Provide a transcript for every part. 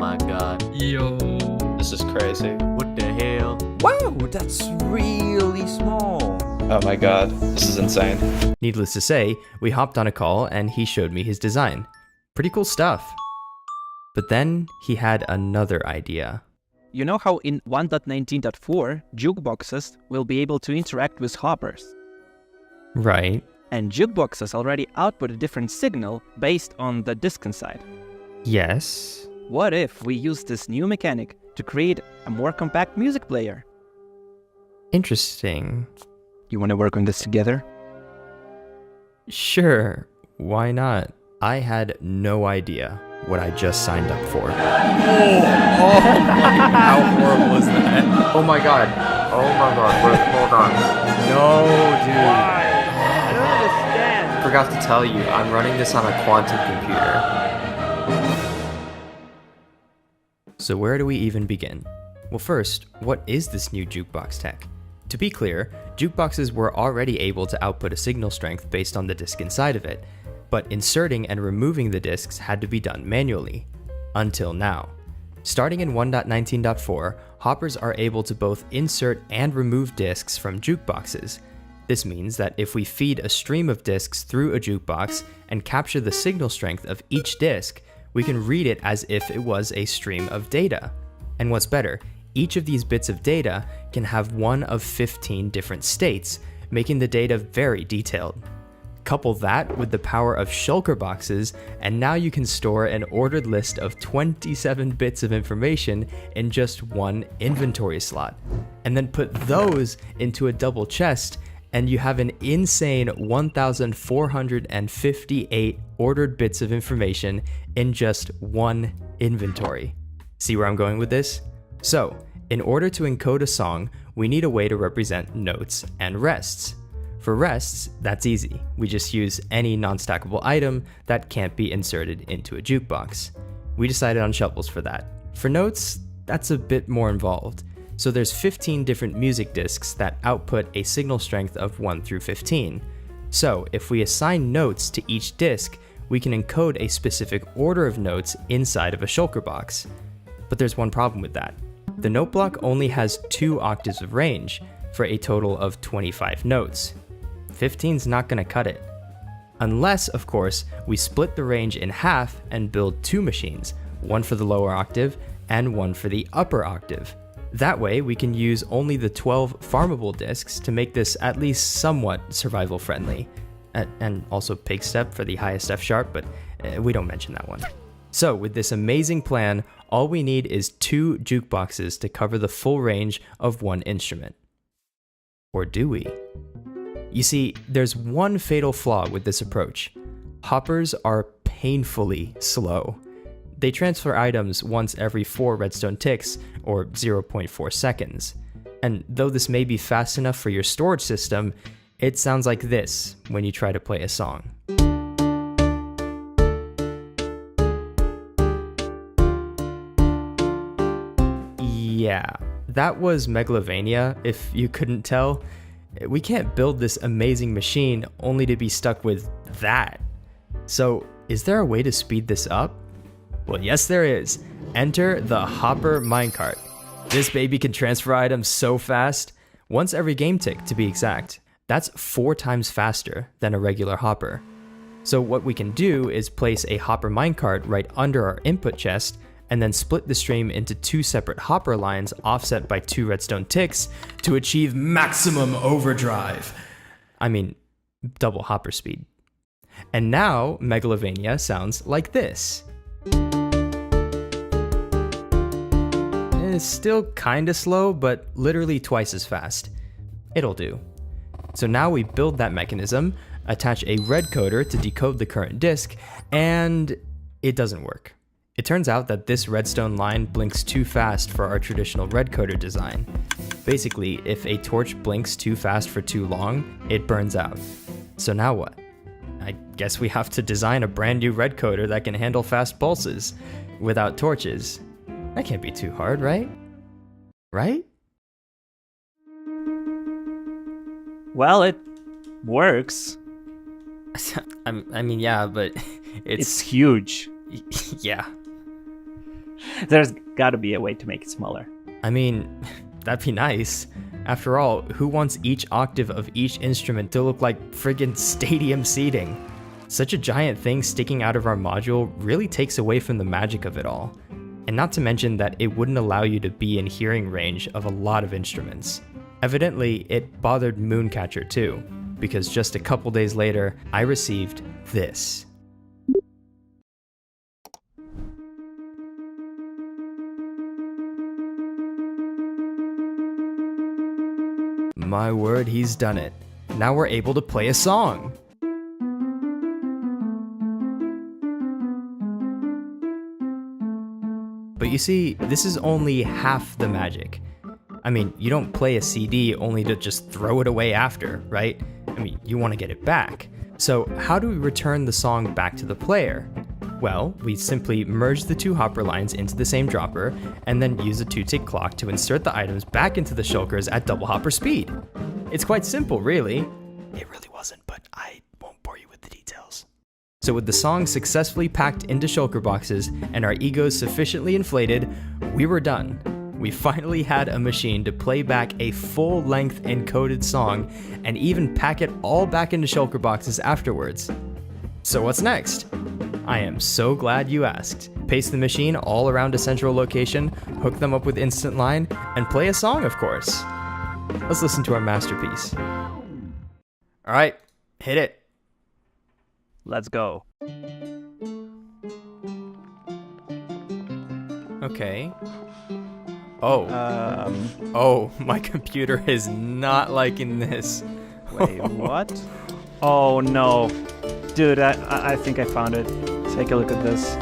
my god. Yo. This is crazy. What the hell? Wow, that's really small. Oh my god, this is insane. Needless to say, we hopped on a call and he showed me his design. Pretty cool stuff. But then he had another idea. You know how in 1.19.4, jukeboxes will be able to interact with hoppers? Right. And jukeboxes already output a different signal based on the disk inside. Yes. What if we use this new mechanic to create a more compact music player? Interesting. You want to work on this together? Sure, why not? I had no idea what I just signed up for. How horrible is that? Oh my god. Wait, hold on. No, dude. I don't understand. Forgot to tell you, I'm running this on a quantum computer. So where do we even begin? Well, first, what is this new jukebox tech? To be clear, jukeboxes were already able to output a signal strength based on the disk inside of it, but inserting and removing the disks had to be done manually. Until now. Starting in 1.19.4, hoppers are able to both insert and remove disks from jukeboxes. This means that if we feed a stream of disks through a jukebox and capture the signal strength of each disk, we can read it as if it was a stream of data. And what's better, each of these bits of data can have one of 15 different states, making the data very detailed. Couple that with the power of shulker boxes, and now you can store an ordered list of 27 bits of information in just one inventory slot. And then put those into a double chest, and you have an insane 1,458 ordered bits of information in just one inventory. See where I'm going with this? So, in order to encode a song, we need a way to represent notes and rests. For rests, that's easy. We just use any non-stackable item that can't be inserted into a jukebox. We decided on shovels for that. For notes, that's a bit more involved. So there's 15 different music disks that output a signal strength of 1 through 15. So if we assign notes to each disk, we can encode a specific order of notes inside of a shulker box. But there's one problem with that. The note block only has 2 octaves of range for a total of 25 notes. 15's not going to cut it. Unless, of course, we split the range in half and build 2 machines, one for the lower octave and one for the upper octave. That way, we can use only the 12 farmable disks to make this at least somewhat survival friendly. And also pig step for the highest F sharp, but we don't mention that one. So with this amazing plan, all we need is 2 jukeboxes to cover the full range of one instrument. Or do we? You see, there's one fatal flaw with this approach. Hoppers are painfully slow. They transfer items once every 4 redstone ticks, or 0.4 seconds. And though this may be fast enough for your storage system, it sounds like this when you try to play a song. Yeah, that was Megalovania, if you couldn't tell. We can't build this amazing machine only to be stuck with that. So, is there a way to speed this up? Well, yes there is. Enter the Hopper Minecart. This baby can transfer items so fast, once every game tick to be exact. That's 4 times faster than a regular hopper. So what we can do is place a Hopper Minecart right under our input chest, and then split the stream into 2 separate hopper lines offset by 2 redstone ticks to achieve maximum overdrive. I mean, double hopper speed. And now Megalovania sounds like this. It's still kinda slow, but literally twice as fast. It'll do. So now we build that mechanism, attach a red coder to decode the current disk, and it doesn't work. It turns out that this redstone line blinks too fast for our traditional red coder design. Basically, if a torch blinks too fast for too long, it burns out. So now what? I guess we have to design a brand new red coder that can handle fast pulses without torches. That can't be too hard, right? Right? Well, it works. I mean, yeah, but It's huge. yeah. There's gotta be a way to make it smaller. I mean, that'd be nice. After all, who wants each octave of each instrument to look like friggin' stadium seating? Such a giant thing sticking out of our module really takes away from the magic of it all. And not to mention that it wouldn't allow you to be in hearing range of a lot of instruments. Evidently, it bothered Mooncatcher too, because just a couple days later, I received this. My word, he's done it. Now we're able to play a song. But you see, this is only half the magic. I mean, you don't play a CD only to just throw it away after, right? I mean, you want to get it back. So how do we return the song back to the player? Well, we simply merge the two hopper lines into the same dropper, and then use a 2-tick clock to insert the items back into the shulkers at double hopper speed. It's quite simple, really. It really wasn't, but I won't bore you with the details. So with the song successfully packed into shulker boxes and our egos sufficiently inflated, we were done. We finally had a machine to play back a full-length encoded song and even pack it all back into shulker boxes afterwards. So what's next? I am so glad you asked. Paste the machine all around a central location, hook them up with instant line, and play a song, of course. Let's listen to our masterpiece. All right, hit it. Let's go. Okay. Oh, my computer is not liking this. Wait, what? Oh no. Dude, I think I found it. Take a look at this.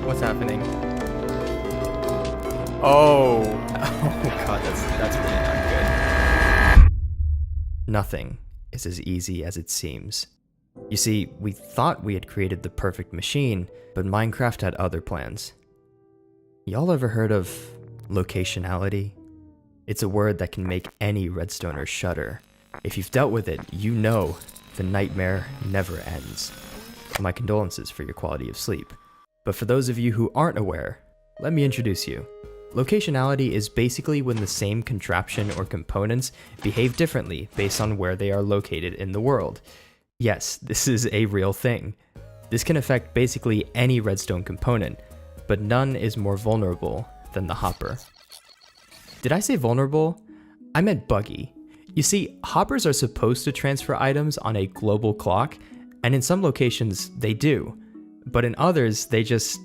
What's happening? Oh god, that's really not good. Nothing is as easy as it seems. You see, we thought we had created the perfect machine, but Minecraft had other plans. Y'all ever heard of locationality? It's a word that can make any redstoner shudder. If you've dealt with it, you know the nightmare never ends. My condolences for your quality of sleep. But for those of you who aren't aware, let me introduce you. Locationality is basically when the same contraption or components behave differently based on where they are located in the world. Yes, this is a real thing. This can affect basically any redstone component, but none is more vulnerable than the hopper. Did I say vulnerable? I meant buggy. You see, hoppers are supposed to transfer items on a global clock, and in some locations they do, but in others they just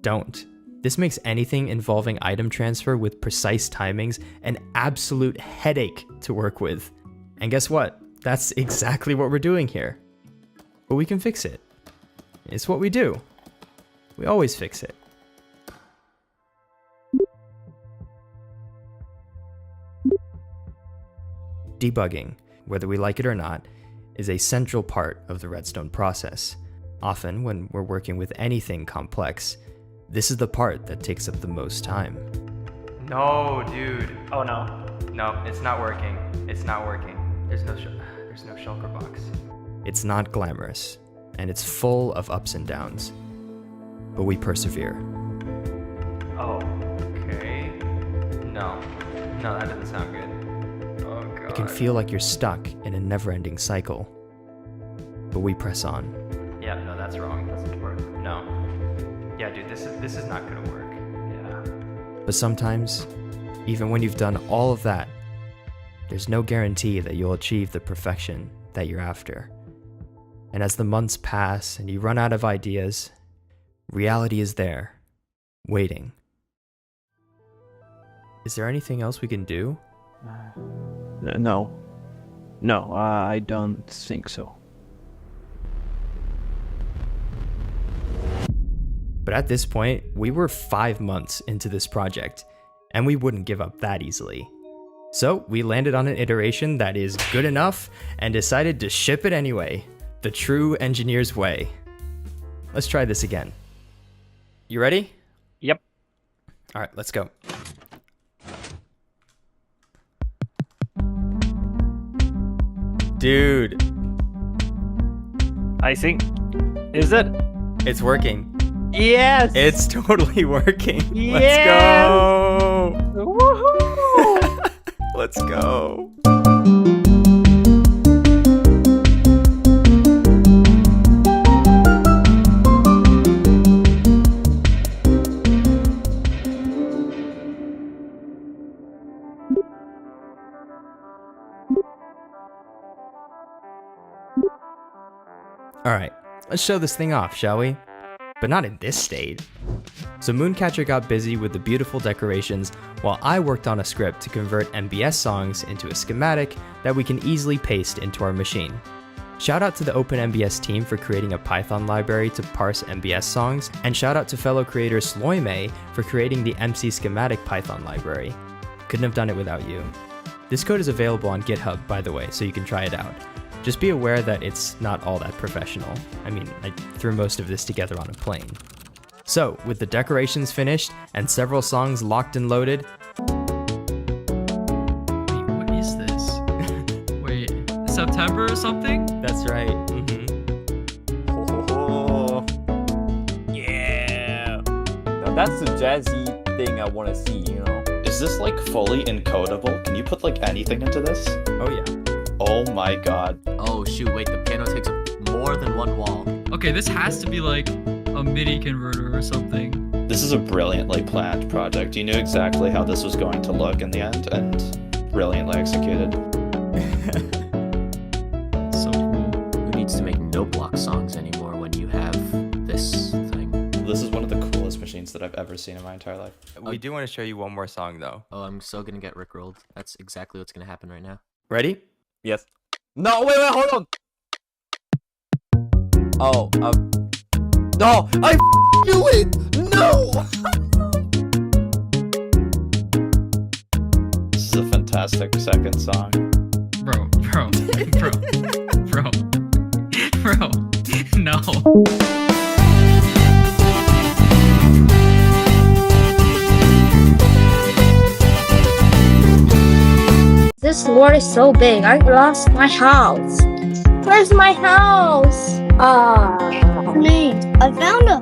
don't. This makes anything involving item transfer with precise timings an absolute headache to work with. And guess what? That's exactly what we're doing here. But we can fix it. It's what we do. We always fix it. Debugging, whether we like it or not, is a central part of the redstone process. Often, when we're working with anything complex, this is the part that takes up the most time. No, dude. Oh no. No, it's not working. It's not working. There's no shulker box. It's not glamorous, and it's full of ups and downs. But we persevere. Oh, okay. No, that doesn't sound good. Oh god. It can feel like you're stuck in a never-ending cycle. But we press on. Yeah, no, that's wrong. That doesn't work. No. Yeah, dude, this is not gonna work. Yeah. But sometimes, even when you've done all of that, there's no guarantee that you'll achieve the perfection that you're after. And as the months pass and you run out of ideas, reality is there, waiting. Is there anything else we can do? No, I don't think so. But at this point, we were 5 months into this project, and we wouldn't give up that easily. So we landed on an iteration that is good enough and decided to ship it anyway, the true engineer's way. Let's try this again. You ready? Yep. All right, let's go. Dude. I think... Is it? It's working. Yes! It's totally working. Yes! Let's go. Woohoo! Let's go. Alright, let's show this thing off, shall we? But not in this state. So Mooncatcher got busy with the beautiful decorations while I worked on a script to convert MBS songs into a schematic that we can easily paste into our machine. Shout out to the OpenMBS team for creating a Python library to parse MBS songs, and shout out to fellow creator Sloime for creating the MC schematic Python library. Couldn't have done it without you. This code is available on GitHub, by the way, so you can try it out. Just be aware that it's not all that professional. I mean, I threw most of this together on a plane. So, with the decorations finished and several songs locked and loaded... Wait, what is this? Wait, September or something? That's right. Oh, yeah. Now that's the jazzy thing I want to see, you know. Is this like fully encodable? Can you put like anything into this? Oh yeah. Oh my god. Oh shoot, wait, the piano takes up more than one wall. Okay, this has to be like a MIDI converter or something. This is a brilliantly planned project. You knew exactly how this was going to look in the end, and brilliantly executed. So cool. Who needs to make no block songs anymore when you have this thing? This is one of the coolest machines that I've ever seen in my entire life. We do want to show you one more song though. Oh, I'm so gonna get rickrolled. That's exactly what's gonna happen right now. Ready? Yes. No, wait, hold on. Oh, no, I knew it. No. This is a fantastic second song. Bro. No. This world is so big. I lost my house. Where's my house? Me. I found a